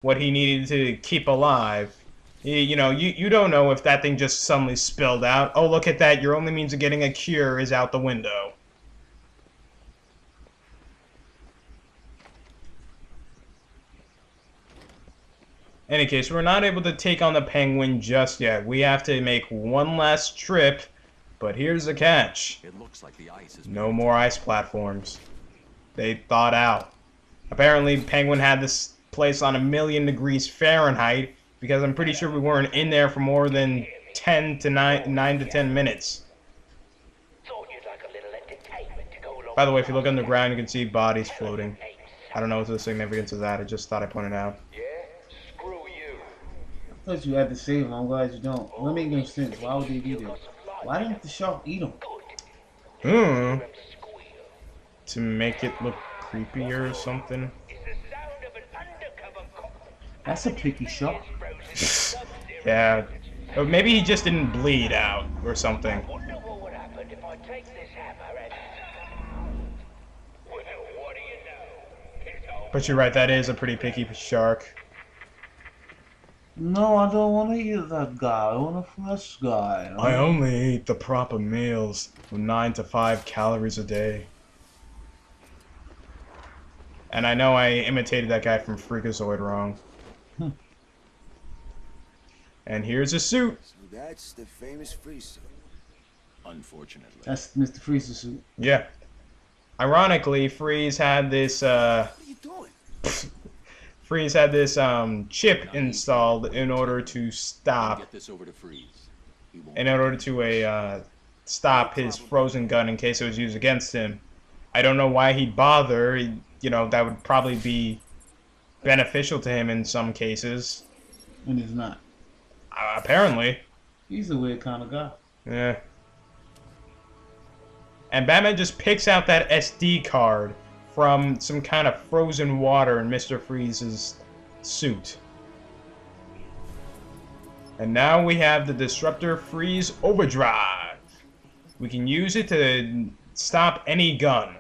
what he needed to keep alive. You don't know if that thing just suddenly spilled out. Oh, look at that. Your only means of getting a cure is out the window. In any case, we're not able to take on the Penguin just yet. We have to make one last trip, but here's the catch. It looks like the ice is no more ice platforms. They thawed out. Apparently, Penguin had this place on 1,000,000 degrees Fahrenheit, because I'm pretty sure we weren't in there for more than 9 to 10 minutes. By the way, if you look underground, you can see bodies floating. I don't know what the significance of that. I just thought I pointed out. I thought you had to save him. I'm glad you don't. That make no sense. Why would they do this? Why didn't the shark eat him? To make it look creepier or something. That's a picky shark. Yeah. Or maybe he just didn't bleed out or something. But you're right, that is a pretty picky shark. No, I don't want to eat that guy. I want a fresh guy. I only eat the proper meals with 9 to 5 calories a day. And I know I imitated that guy from Freakazoid wrong. And here's his suit. So that's the famous freeze suit. unfortunately. That's Mr. Freeze's suit. Yeah. Ironically, Freeze had this What are you doing? Freeze had this chip installed in order to stop, Get this over to Freeze. He won't. in order to stop his frozen gun in case it was used against him. I don't know why he'd bother. You know, that would probably be beneficial to him in some cases. And he's not. Apparently. He's a weird kind of guy. Yeah. And Batman just picks out that SD card from some kind of frozen water in Mr. Freeze's suit. And now we have the Disruptor Freeze Overdrive. We can use it to stop any gun.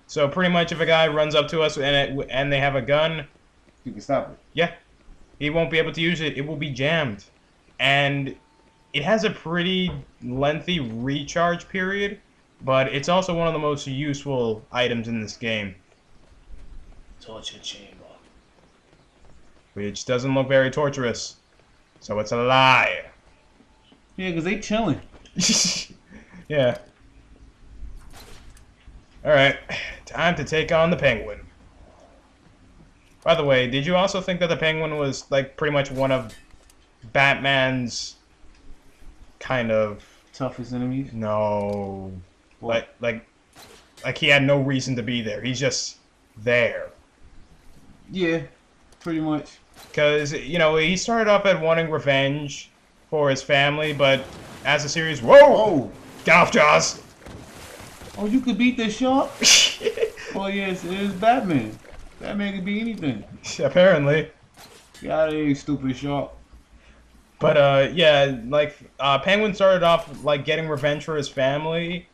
So pretty much if a guy runs up to us and they have a gun, You can stop it. yeah, he won't be able to use it. It will be jammed. And it has a pretty lengthy recharge period, but it's also one of the most useful items in this game. Torture chamber. Which doesn't look very torturous. So it's a lie. Yeah, because they chilling. Yeah. Alright, time to take on the Penguin. By the way, did you also think that the Penguin was, like, pretty much one of Batman's kind of... Toughest enemies? No. What? Like he had no reason to be there. He's just there. Yeah, pretty much. Because, you know, he started off at wanting revenge for his family, but as the series... Whoa! Oh! Get off, Jaws! Oh, you could beat this shark? Oh, yes, it is Batman. Batman can be anything. Apparently. Get out of here, you stupid shark. But, yeah, like, Penguin started off, like, getting revenge for his family,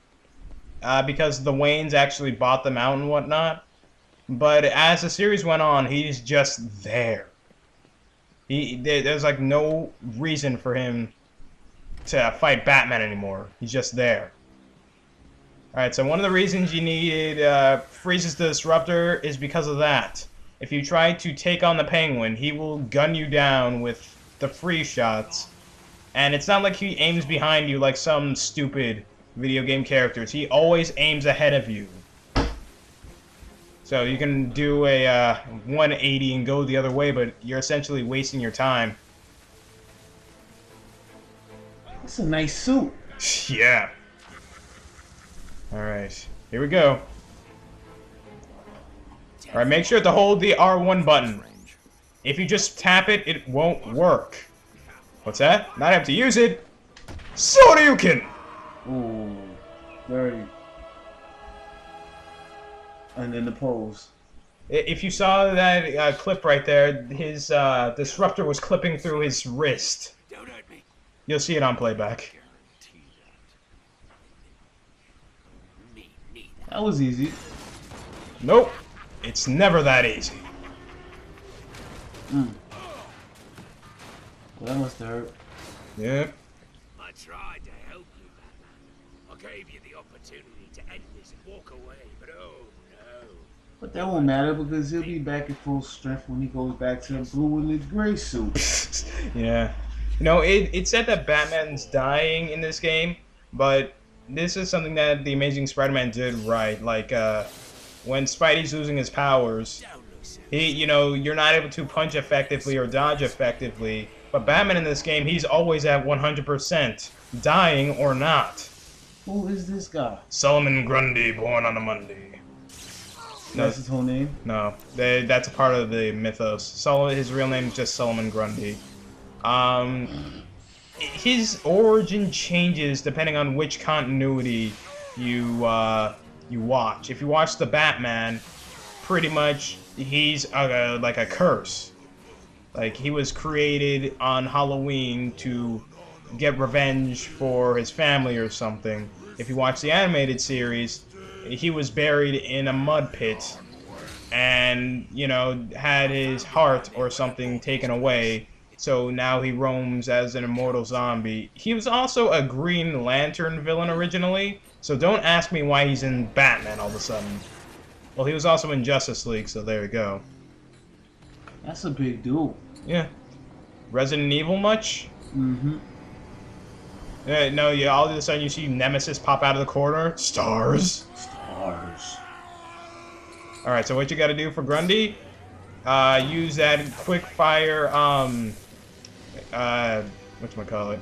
because the Waynes actually bought them out and whatnot. But as the series went on, he's just there. There's, like, no reason for him to fight Batman anymore. He's just there. Alright, so one of the reasons you needed Freeze's Disruptor is because of that. If you try to take on the Penguin, he will gun you down with the free shots. And it's not like he aims behind you like some stupid video game characters. He always aims ahead of you. So you can do a 180 and go the other way, but you're essentially wasting your time. That's a nice suit. Yeah. Alright, here we go. Alright, make sure to hold the R1 button. If you just tap it, it won't work. What's that? Not have to use it. So do you can. Ooh, very. And then the pose. If you saw that clip right there, his disruptor was clipping through his wrist. Don't hurt me. You'll see it on playback. That was easy. Nope. It's never that easy. Well, that must have hurt. Yeah. I tried to help you, Batman. I gave you the opportunity to end this and walk away, but oh no. But that won't matter because he'll be back at full strength when he goes back to the blue and the gray suit. Yeah. You know, it said that Batman's dying in this game, but this is something that the Amazing Spider-Man did right. Like, when Spidey's losing his powers, you're not able to punch effectively or dodge effectively. But Batman in this game, he's always at 100%, dying or not. Who is this guy? Solomon Grundy, born on a Monday. That's his whole name? No, that's a part of the mythos. His real name is just Solomon Grundy. His origin changes depending on which continuity you watch. If you watch the Batman, pretty much he's like a curse. Like, he was created on Halloween to get revenge for his family or something. If you watch the animated series, he was buried in a mud pit and, had his heart or something taken away. So now he roams as an immortal zombie. He was also a Green Lantern villain originally, so don't ask me why he's in Batman all of a sudden. Well, he was also in Justice League, so there you go. That's a big dude. Yeah. Resident Evil much? Mm-hmm. No, yeah, all of a sudden you see Nemesis pop out of the corner. Stars. Stars. Alright, so what you gotta do for Grundy? Use that quick fire, whatchamacallit?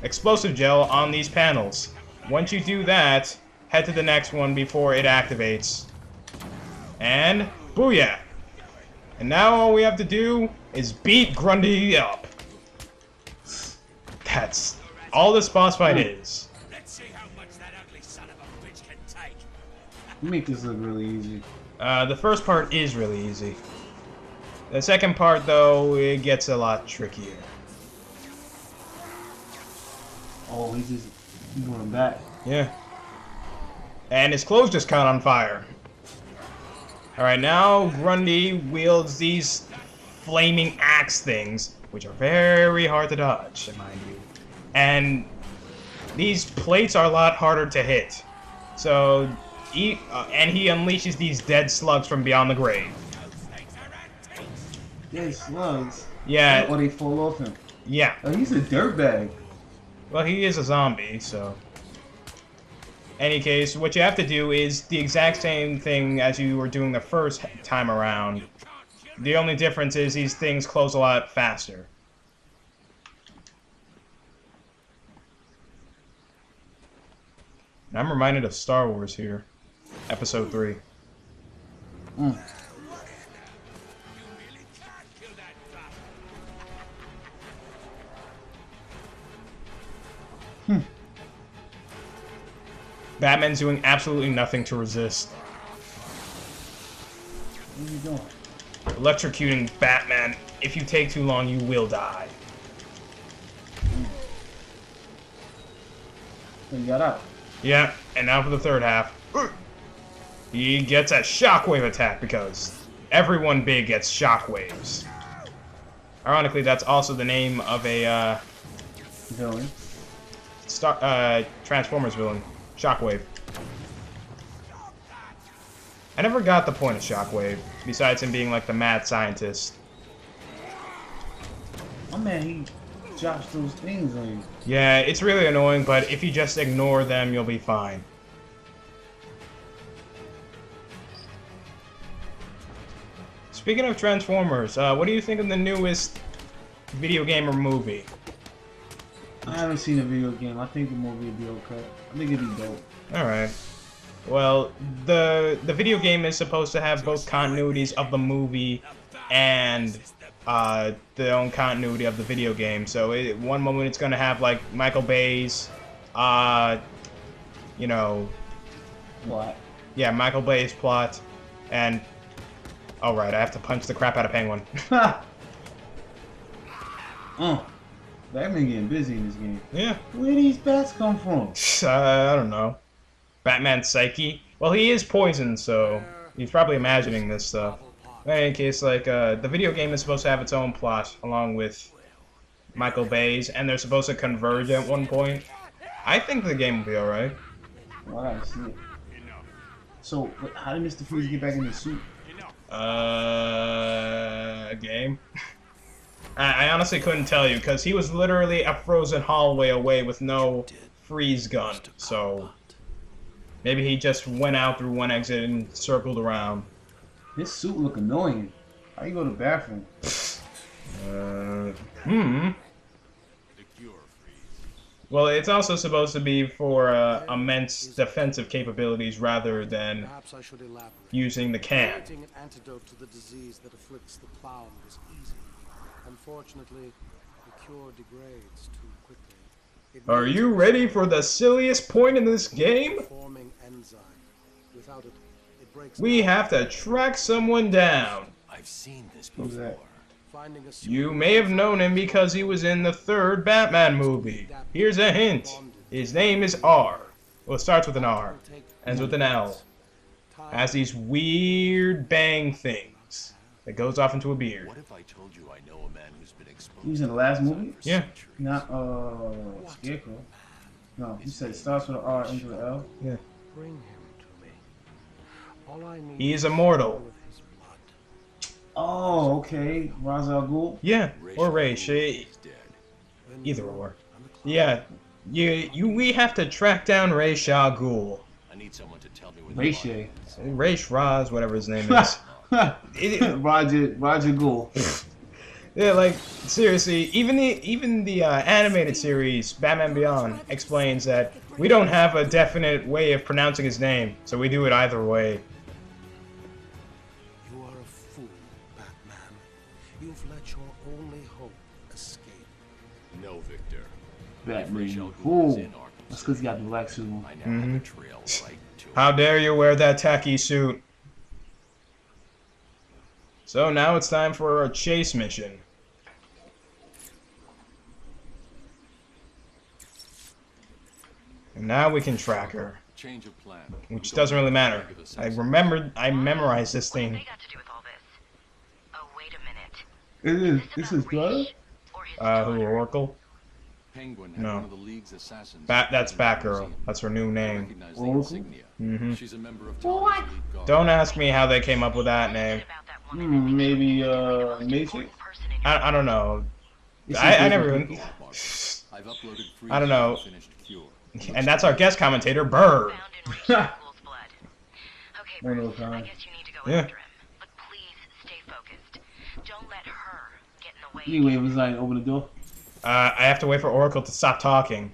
Explosive gel on these panels. Once you do that, head to the next one before it activates. And booyah! And now all we have to do is beat Grundy up. That's all this boss fight is. Let's see how much that ugly son of a bitch can take. You make this look really easy. The first part is really easy. The second part, though, it gets a lot trickier. Oh, he's just going back. Yeah. And his clothes just caught on fire. Alright, now Grundy wields these flaming axe things, which are very hard to dodge, mind you. And these plates are a lot harder to hit. So, he unleashes these dead slugs from beyond the grave. Dead slugs? Yeah. Or they fall off him. Yeah. Oh, he's a dirtbag. Well, he is a zombie, so... Any case, what you have to do is the exact same thing as you were doing the first time around. The only difference is these things close a lot faster. And I'm reminded of Star Wars here. Episode 3. Batman's doing absolutely nothing to resist. What are you doing? Electrocuting Batman. If you take too long, you will die. So you got out. Yeah, and now for the third half. He gets a shockwave attack because everyone big gets shockwaves. Ironically, that's also the name of a Villain. Transformers villain. Shockwave. I never got the point of Shockwave, besides him being like the mad scientist. My man, he drops those things on you. Yeah, it's really annoying, but if you just ignore them, you'll be fine. Speaking of Transformers, what do you think of the newest video game or movie? I haven't seen a video game. I think the movie would be okay. I think it'd be dope. Alright. Well, the video game is supposed to have both continuities of the movie and the own continuity of the video game. So one moment it's going to have like Michael Bay's, you know... What? Yeah, Michael Bay's plot. And... Alright, I have to punch the crap out of Penguin. Batman getting busy in this game. Yeah. Where these bats come from? I don't know. Batman's psyche? Well, he is poisoned, so he's probably imagining this stuff. In any case, like, the video game is supposed to have its own plot, along with Michael Bay's, and they're supposed to converge at one point. I think the game will be alright. Well, I gotta see it. So, how did Mr. Freeze get back in the suit? Game? I honestly couldn't tell you, because he was literally a frozen hallway away with no freeze gun, so... Maybe he just went out through one exit and circled around. This suit look annoying. How you go to the bathroom? Well, it's also supposed to be for immense defensive capabilities rather than Perhaps I should elaborate. using the can. Creating an antidote to the disease that afflicts the clown was easy. Unfortunately, the cure degrades too quickly. It Are needs you a ready for the silliest point in this game? forming enzyme. Without it, it breaks We down. have to track someone down. I've seen this Who's before. that? Finding a You may have known him because he was in the third Batman movie. Here's a hint. His name is R. Well, it starts with an R, ends with an L. Has these weird bang things that goes off into a beard. What if I told you I know a man who's been exposed? He was in the last movie? Yeah. Not, Scarecrow. No, he said it starts with an R, ends with an L. Yeah. Bring him to me. All I need He is is immortal. with his blood. Oh, okay. Ra's al Ghul. Yeah, or Raish. He's dead. Then Either you or. and the clown Yeah, we have to track down Raish al Ghul. I need someone to tell me where Raishay. Raish Raz, whatever his name is. Roger Ghul. Yeah, like seriously, even the animated series Batman Beyond explains that we don't have a definite way of pronouncing his name, so we do it either way. You are a fool, Batman. You've let your only hope escape. No, Victor. Batman. Ooh. That's because he got the black suit on. I now have a trail right to it. How dare you wear that tacky suit? So now it's time for our chase mission. And now we can track her, Change of plan. which doesn't really matter. I memorized this What have thing. they got to do with all this? Oh, wait a minute. This is brother? Or his Who, daughter? Oracle? Penguin had No. one of the League's assassins. That's Batgirl. That's her new name. Recognize the Oracle? insignia. Mhm. She's a member of Tom's elite guard. Don't ask me how they came up with that name. About that woman that Maybe, most Matrix? important person in your I don't know. It's I just never different even... people. I've uploaded free I don't know. finished cure. And that's our guest commentator, Bird. found in Rachel Ghoul's blood. Okay, One Bruce, of a I kind. guess you need to go Yeah. after him. But please stay focused. Don't let her get in the way. Anyway, it was like, open the door. I have to wait for Oracle to stop talking.